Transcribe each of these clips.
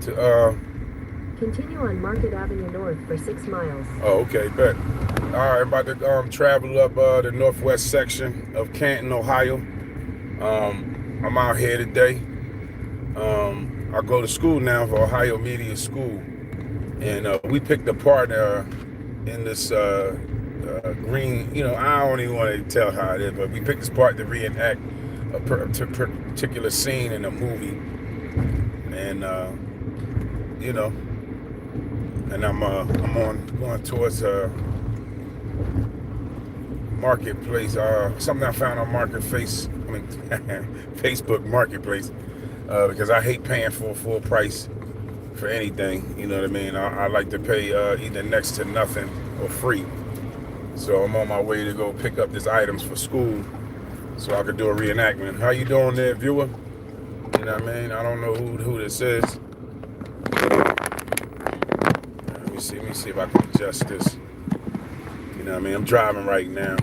To Continue on Market Avenue North for 6 miles. oh, okay, bet. All right, about to travel up the northwest section of Canton, Ohio. I'm out here today. I go to school now for Ohio Media School, and we picked a partner in this green. I don't even want to tell how it is, but we picked this part to reenact a particular scene in a movie, and you know, and I'm on going towards marketplace. Something I found on Facebook Marketplace, because I hate paying for full price for anything. You know what I mean? I like to pay either next to nothing or free. So I'm on my way to go pick up these items for school, so I could do a reenactment. How you doing there, viewer? You know what I mean? I don't know who this is. Let me see if I can adjust this. You know what I mean? I'm driving right now.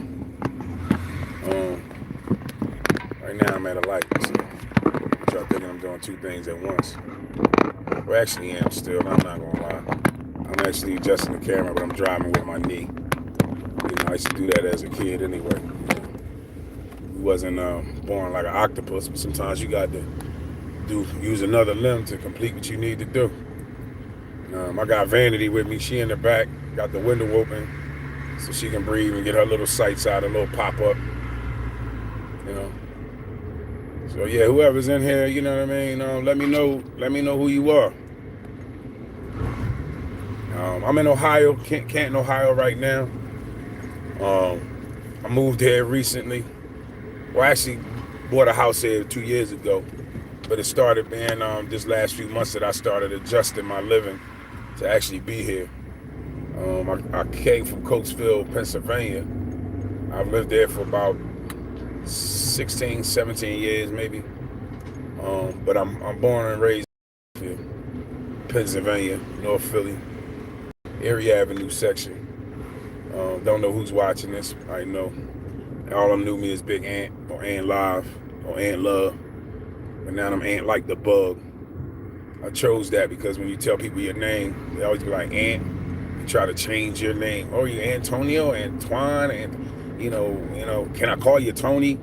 Right now I'm at a light. So y'all thinking I'm doing two things at once. Well, actually, I am still. I'm not gonna lie. I'm actually adjusting the camera, but I'm driving with my knee. I used to do that as a kid anyway. We wasn't born like an octopus, but sometimes you got to use another limb to complete what you need to do. I got Vanity with me. She in the back, got the window open so she can breathe and get her little sights out, a little pop up. You know. So yeah, whoever's in here, you know what I mean. Let me know who you are. I'm in Ohio, Canton, Ohio right now. I moved here recently. Well, I actually bought a house here 2 years ago, but it started being this last few months that I started adjusting my living to actually be here. I came from Cokesville, Pennsylvania. I've lived there for about 16, 17 years maybe. But I'm born and raised in Pennsylvania, North Philly, Erie Avenue section. Don't know who's watching this. I know. All of them knew me as Big Ant or Ant Live or Ant Love. But now I'm Ant like the bug. I chose that because when you tell people your name, they always be like Ant. You try to change your name. Oh, you Antonio, Antoine, and can I call you Tony?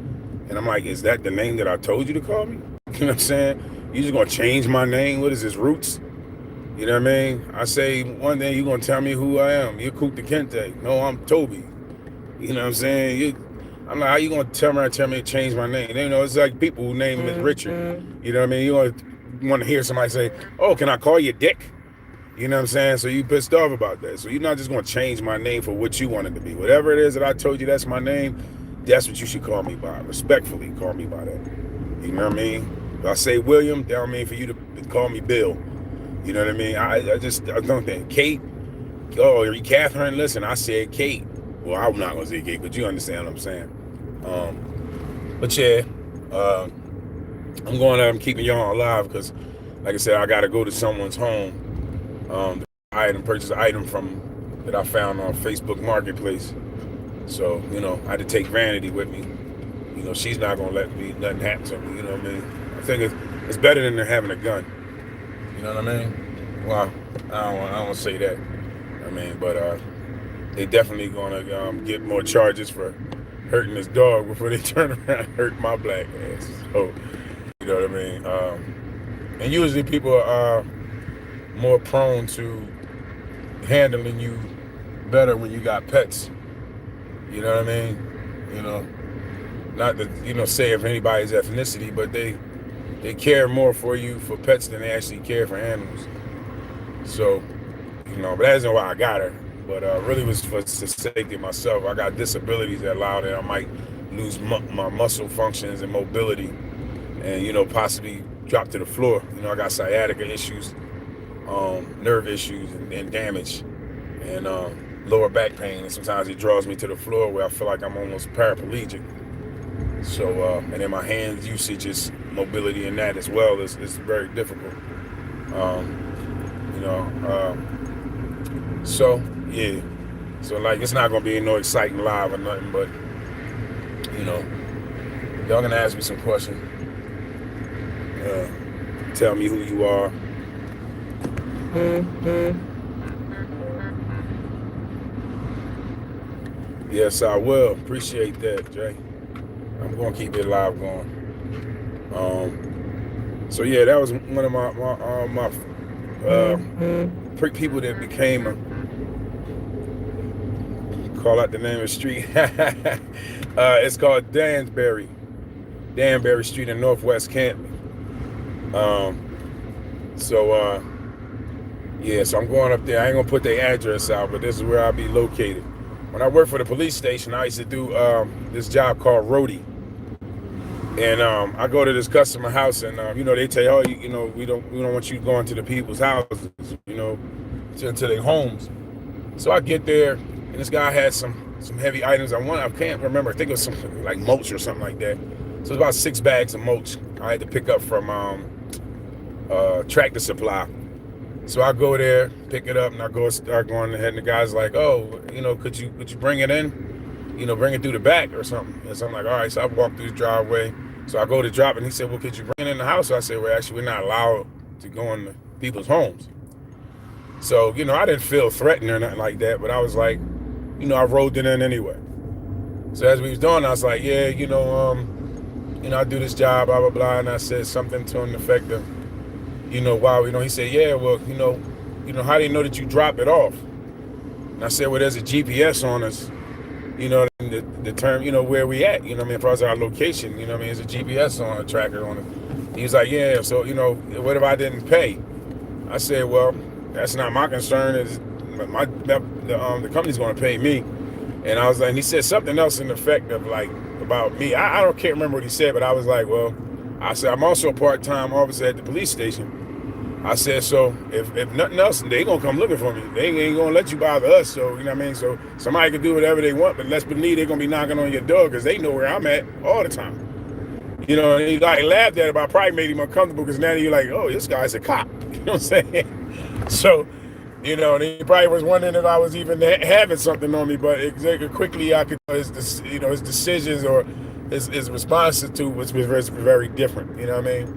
And I'm like, is that the name that I told you to call me? You know what I'm saying? You just gonna change my name? What is this, Roots? You know what I mean? I say one day you're gonna tell me who I am. You're Kuta Kente. No, I'm Toby. You know what I'm saying? I'm like, how you gonna tell me to change my name? It's like people who name is Richard. You know what I mean? You want to hear somebody say, "Oh, can I call you Dick?" You know what I'm saying? So you pissed off about that. So you're not just gonna change my name for what you want it to be. Whatever it is that I told you that's my name, that's what you should call me by. Respectfully, call me by that. You know what I mean? If I say William, that don't mean for you to call me Bill. You know what I mean? I don't think Kate. Oh, are you Catherine? Listen, I said Kate. Well, I'm not gonna say Kate, but you understand what I'm saying. But yeah, I'm keeping y'all alive because, like I said, I gotta go to someone's home. Purchase an item from that I found on Facebook Marketplace. So I had to take Vanity with me. She's not gonna let nothing happen to me. You know what I mean? I think it's better than having a gun. You know what I mean? Well, I don't want to say that. I mean, but they definitely gonna get more charges for hurting this dog before they turn around and hurt my black ass. So, you know what I mean? And usually people are more prone to handling you better when you got pets. You know what I mean? Not to say if anybody's ethnicity, but they care more for you for pets than they actually care for animals. So, but that isn't why I got her. But really was for the safety of myself. I got disabilities that allow that I might lose my muscle functions and mobility, and possibly drop to the floor. I got sciatica issues, nerve issues, and damage, and lower back pain. And sometimes it draws me to the floor where I feel like I'm almost paraplegic. So, and then my hands usage is mobility in that as well is very difficult. You know, so yeah, so like it's not gonna be no exciting live or nothing, but y'all gonna ask me some questions. Tell me who you are. Yes, I will. Appreciate that, Jay. I'm gonna keep it live going. So yeah, that was one of my people that became a, call out the name of the street. It's called Danbury Street in Northwest Canton. Yeah, so I'm going up there. I ain't gonna put their address out, but this is where I'll be located. When I worked for the police station, I used to do this job called Roadie. And I go to this customer house, and they tell you, oh, we don't want you going to the people's houses, to their homes. So I get there, and this guy had some heavy items. I can't remember. I think it was something like mulch or something like that. So it's about 6 bags of mulch I had to pick up from Tractor Supply. So I go there, pick it up, and I start going ahead, and the guy's like, oh, could you bring it in? Bring it through the back or something. And so I'm like, all right. So I walk through the driveway. So I go to drop it, and he said, well, could you bring it in the house? So I said, well, actually, we're not allowed to go into people's homes. So, I didn't feel threatened or nothing like that, but I was like, I rolled it in anyway. So as we was doing, I was like, yeah, I do this job, blah, blah, blah. And I said something to him, the effect of, wow, he said, yeah, well, how do you know that you drop it off? And I said, well, there's a GPS on us, the term, where we at, as far as our location, there's a GPS on a tracker on it. He was like, yeah, so, what if I didn't pay? I said, well, that's not my concern. The company's going to pay me. And I was like, and he said something else in the effect of like, about me. I can't remember what he said, but I was like, well, I said, I'm also a part-time officer at the police station. I said, so if nothing else, they gonna come looking for me. They ain't gonna let you bother us. So, so somebody can do whatever they want, but let's believe they're gonna be knocking on your door because they know where I'm at all the time. And he like laughed at it, but I probably made him uncomfortable because now you're like, oh, this guy's a cop. You know what I'm saying? So, and he probably was wondering if I was even having something on me, but exactly quickly I could his decisions or his responses to was very different. You know what I mean?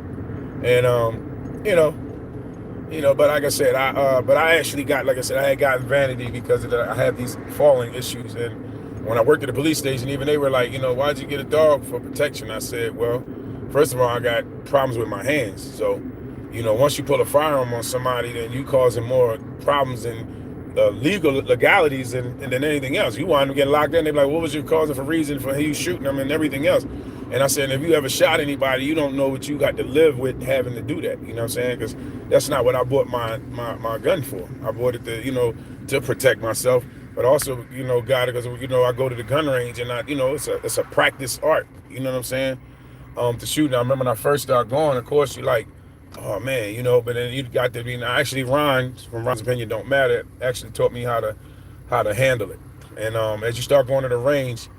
And but like I said, I actually got, like I said, I had gotten vanity because I had these falling issues. And when I worked at the police station, even they were like, why'd you get a dog for protection? I said, well, first of all, I got problems with my hands. So, once you pull a firearm on somebody, then you causing more problems and legalities than anything else. You want them to get locked in, they're like, what was your cause for reason for you shooting them and everything else? And I said, if you ever shot anybody, you don't know what you got to live with having to do that. You know what I'm saying? Because that's not what I bought my gun for. I bought it to, to protect myself, but also, got it because, I go to the gun range and it's a practice art. You know what I'm saying? To shoot. Now, I remember when I first started going, of course, you're like, oh man, but then you got to be, actually Ron's opinion don't matter, actually taught me how to handle it. And as you start going to the range,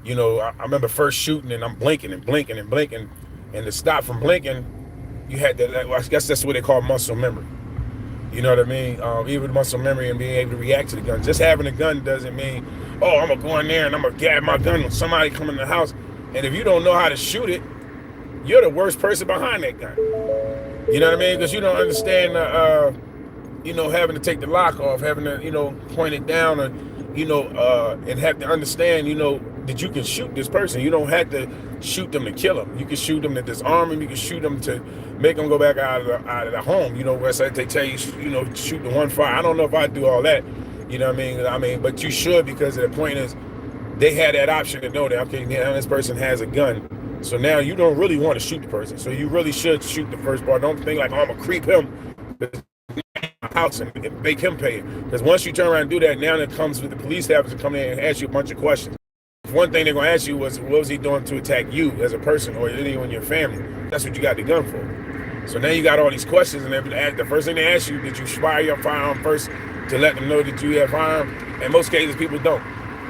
I remember first shooting and I'm blinking and blinking and blinking, and to stop from blinking, you had to, I guess that's what they call muscle memory. You know what I mean? Even muscle memory and being able to react to the gun. Just having a gun doesn't mean, oh, I'm gonna go in there and I'm gonna grab my gun when somebody come in the house. And if you don't know how to shoot it, you're the worst person behind that gun. You know what I mean? Because you don't understand, having to take the lock off, having to, point it down, or, and have to understand, that you can shoot this person. You don't have to shoot them to kill them. You can shoot them to disarm them. You can shoot them to make them go back out of the home. Where they tell you, shoot the one fire. I don't know if I do all that. You know what I mean? But you should, because the point is, they had that option to know that, okay, now this person has a gun. So now you don't really want to shoot the person. So you really should shoot the first part. Don't think like, oh, I'm going to creep him house and make him pay it. Because once you turn around and do that, now it comes with the police having to come in and ask you a bunch of questions. One thing they're going to ask you was, what was he doing to attack you as a person or anyone in your family? That's what you got the gun for. So now you got all these questions, and the first thing they ask you, did you fire your firearm first to let them know that you have firearm? In most cases, people don't.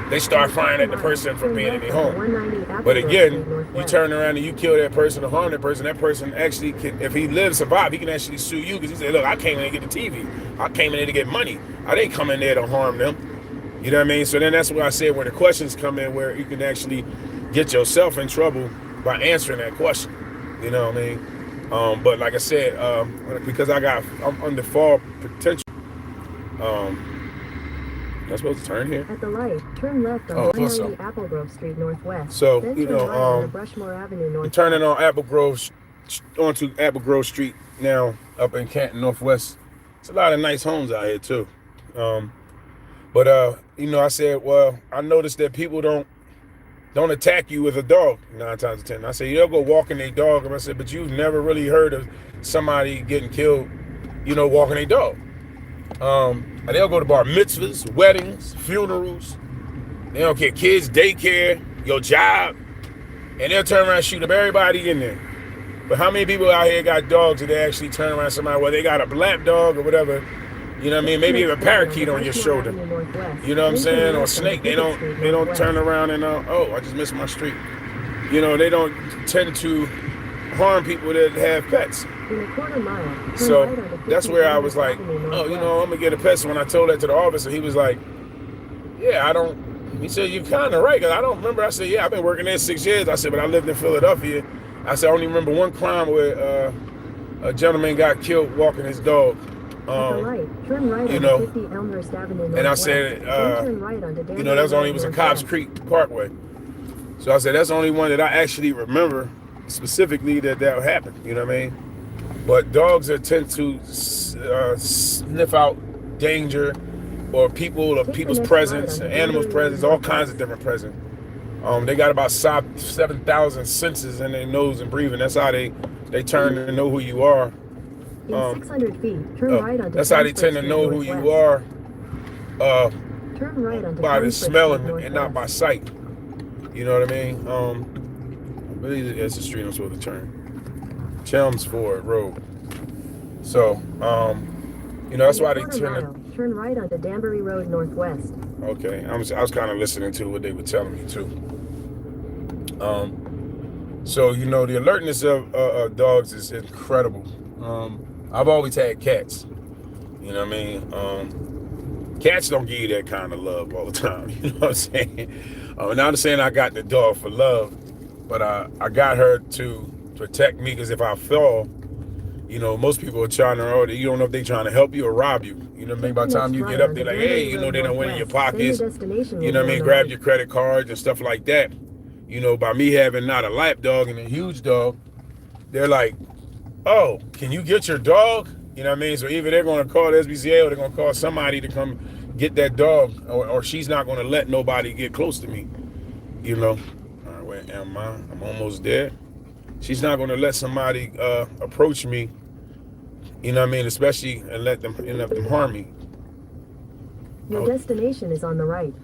They start firing at the person for being in their home. But again, you turn around and you kill that person or harm that person actually can, if he lives, survive, he can actually sue you because he said, look, I came in to get the TV. I came in there to get money. I didn't come in there to harm them. You know what I mean? So then that's what I said, where the questions come in, where you can actually get yourself in trouble by answering that question. You know what I mean? But like I said, because I'm under fall potential. Am I supposed to turn here? At the light, turn left on Oh, I thought so. 190 Apple Grove Street Northwest. So, Then you turn know, right on Brushmore Avenue I'm Northwest. turning on onto Apple Grove Street now up in Canton Northwest. It's a lot of nice homes out here too. But I said, well, I noticed that people don't attack you with a dog 9 times out of 10. I said, they'll go walking their dog. And I said, but you've never really heard of somebody getting killed, walking their dog. They'll go to bar mitzvahs, weddings, funerals. They don't care, kids, daycare, your job. And they'll turn around and shoot up everybody in there. But how many people out here got dogs that they actually turn around somebody, where they got a black dog or whatever, you know what I mean? Maybe a parakeet on your shoulder. You know what I'm saying? Or a snake. They don't turn around and I just missed my street. They don't tend to harm people that have pets. So that's where I was like, I'm gonna get a pet. So when I told that to the officer, he was like, yeah, I don't. He said, you're kind of right, because I don't remember. I said, yeah, I've been working there 6 years. I said, but I lived in Philadelphia. I said, I only remember one crime where a gentleman got killed walking his dog. Turn right on 50 Elmhurst Avenue. And I said, that's only was in Cobbs Creek Parkway. So I said, that's the only one that I actually remember specifically that happened. You know what I mean? But dogs tend to sniff out danger, or people's presence, animals' presence, all kinds of different presence. They got about 7,000 senses in their nose and breathing. That's how they turn to know who you are. In 600 feet, turn right onto that's how they tend to know who you are. Turn right onto by the smell and not by sight. You know what I mean? I believe it's the street I'm supposed to turn. Chelmsford Road. So, that's why they turn right onto Danbury Road Northwest. Okay, I was kind of listening to what they were telling me too. So the alertness of dogs is incredible. I've always had cats. You know what I mean? Cats don't give you that kind of love all the time. You know what I'm saying? Not I'm saying I got the dog for love, but I got her to protect me, because if I fall, most people are trying to, you don't know if they're trying to help you or rob you. You know what I mean? By the time you get up, they're like, hey, they don't went in your pockets. You know what I mean? Grab your credit cards and stuff like that. By me having not a lap dog and a huge dog, they're like, oh, can you get your dog? You know what I mean? So either they're going to call the SBCA or they're going to call somebody to come get that dog, or she's not going to let nobody get close to me. All right, where am I? I'm almost there. She's not going to let somebody approach me. You know what I mean? Especially and let them harm me. Your destination is on the right.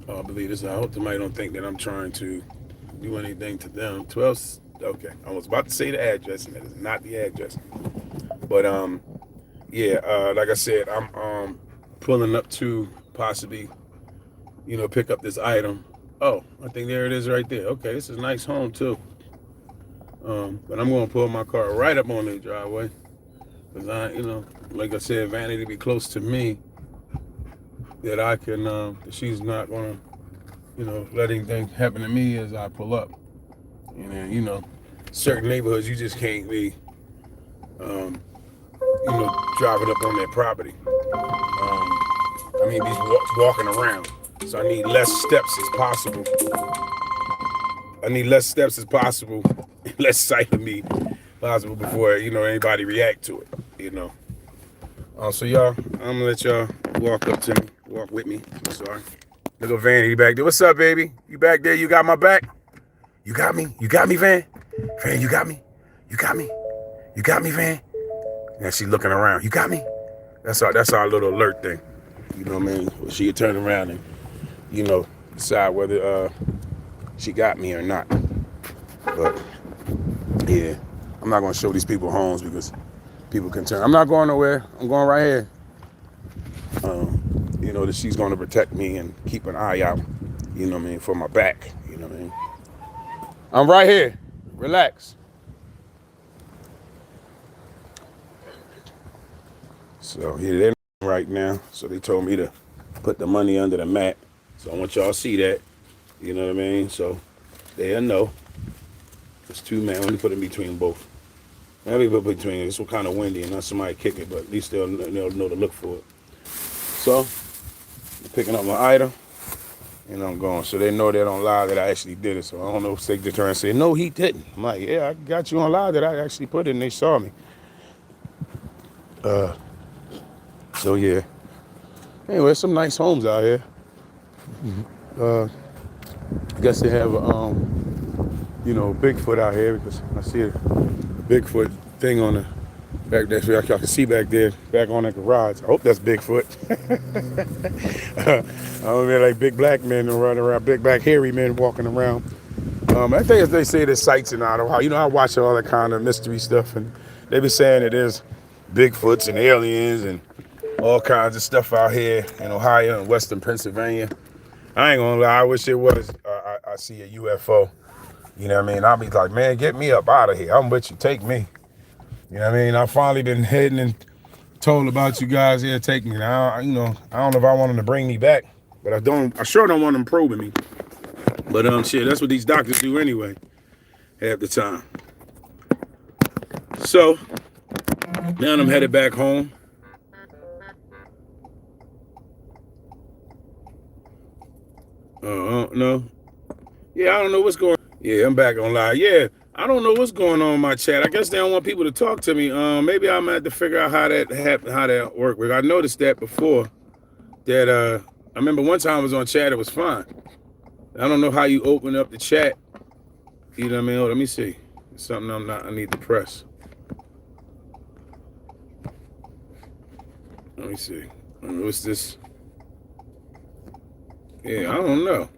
I believe this. I hope somebody don't think that I'm trying to do anything to them. 12. Okay, I was about to say the address, and that is not the address. But like I said, I'm pulling up to possibly, pick up this item. Oh, I think there it is right there. Okay, this is a nice home too. But I'm gonna pull my car right up on the driveway, because like I said, Vanity be close to me, that I can, that she's not gonna, let anything happen to me as I pull up. And certain neighborhoods you just can't be, driving up on their property. Be walking around. So I need less steps as possible. Less sight of me possible before, anybody react to it, So y'all, I'm gonna let y'all walk with me. Sorry. Look at Vanity back there. What's up, baby? You back there? You got my back? You got me? You got me, Van? Van, you got me? You got me? You got me, Van? Now she looking around. You got me? That's our little alert thing. You know what I mean? Well, she could turn around and, decide whether she got me or not. But yeah, I'm not gonna show these people homes because people can turn. I'm not going nowhere. I'm going right here. That she's gonna protect me and keep an eye out, for my back. I'm right here. Relax. So yeah, they're right now. So they told me to put the money under the mat. So I want y'all to see that. You know what I mean? So they'll know. It's two men. Let me put it in between both. Maybe between it's kind of windy and not somebody kick it, but at least they'll know to look for it. So I'm picking up my item and I'm going. So they know that on live that I actually did it. So I don't know if they just turn and say, no, he didn't. I'm like, yeah, I got you on live that I actually put it and they saw me. So yeah. Anyway, some nice homes out here. I guess they have Bigfoot out here because I see a Bigfoot thing on the back there. So y'all can see back there, back on that garage. I hope that's Bigfoot. I don't mean like big black men running around, big black hairy men walking around. I think as they say there's sights in Ottawa. I watch all that kind of mystery stuff, and they be saying it is Bigfoots and aliens and all kinds of stuff out here in Ohio and Western Pennsylvania. I ain't gonna lie, I wish it was. I see a UFO. You know what I mean? I'll be like, man, get me up out of here. I'm with you. Take me. You know what I mean? I've finally been heading and told about you guys here. Take me. Now, I don't know if I want them to bring me back, but I sure don't want them probing me. But shit, that's what these doctors do anyway, half the time. So now I'm headed back home. No. Yeah, I don't know what's going on. Yeah, I'm back on live. Yeah, I don't know what's going on in my chat. I guess they don't want people to talk to me. Maybe I'm gonna have to figure out how that happened, how that worked. I noticed that before. That I remember one time I was on chat, it was fine. I don't know how you open up the chat. You know what I mean? Oh, let me see. It's something I need to press. Let me see. What's this? Yeah, I don't know.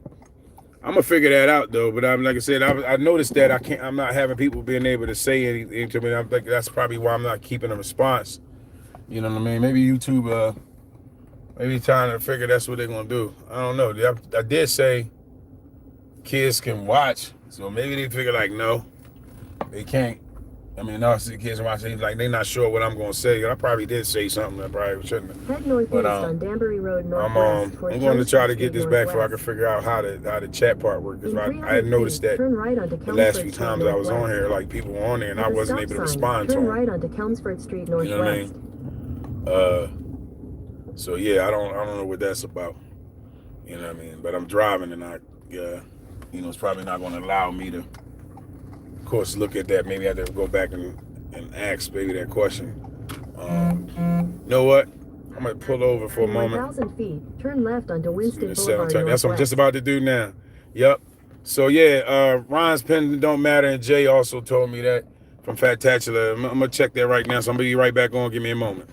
I'm gonna figure that out though. But like I said, I noticed that I'm not having people being able to say anything to me. I think that's probably why I'm not keeping a response. You know what I mean? Maybe YouTube, maybe trying to figure that's what they're gonna do. I don't know. I did say kids can watch, so maybe they figure like no, they can't. I mean, no, see kids watching like they're not sure what I'm gonna say. I probably did say something I probably shouldn't have. Head northeast on Danbury Road northwest. I'm going to try to get this back before I can figure out how the chat part works. Because I had noticed that the last few times I was on here, like people were on there and I wasn't able to respond to them. Turn right onto Chelmsford Street northwest. You know what I mean? So yeah, I don't know what that's about. You know what I mean? But I'm driving and it's probably not going to allow me to, of course, look at that. Maybe I have to go back and ask maybe that question. You know what? I'm going to pull over for a moment. 1,000 feet, turn left onto Winston Boulevard. That's what I'm just about to do now. Yep. So yeah, Ron's pen don't matter, and Jay also told me that from Fat Tatular. I'm going to check that right now, so I'm going to be right back on. Give me a moment.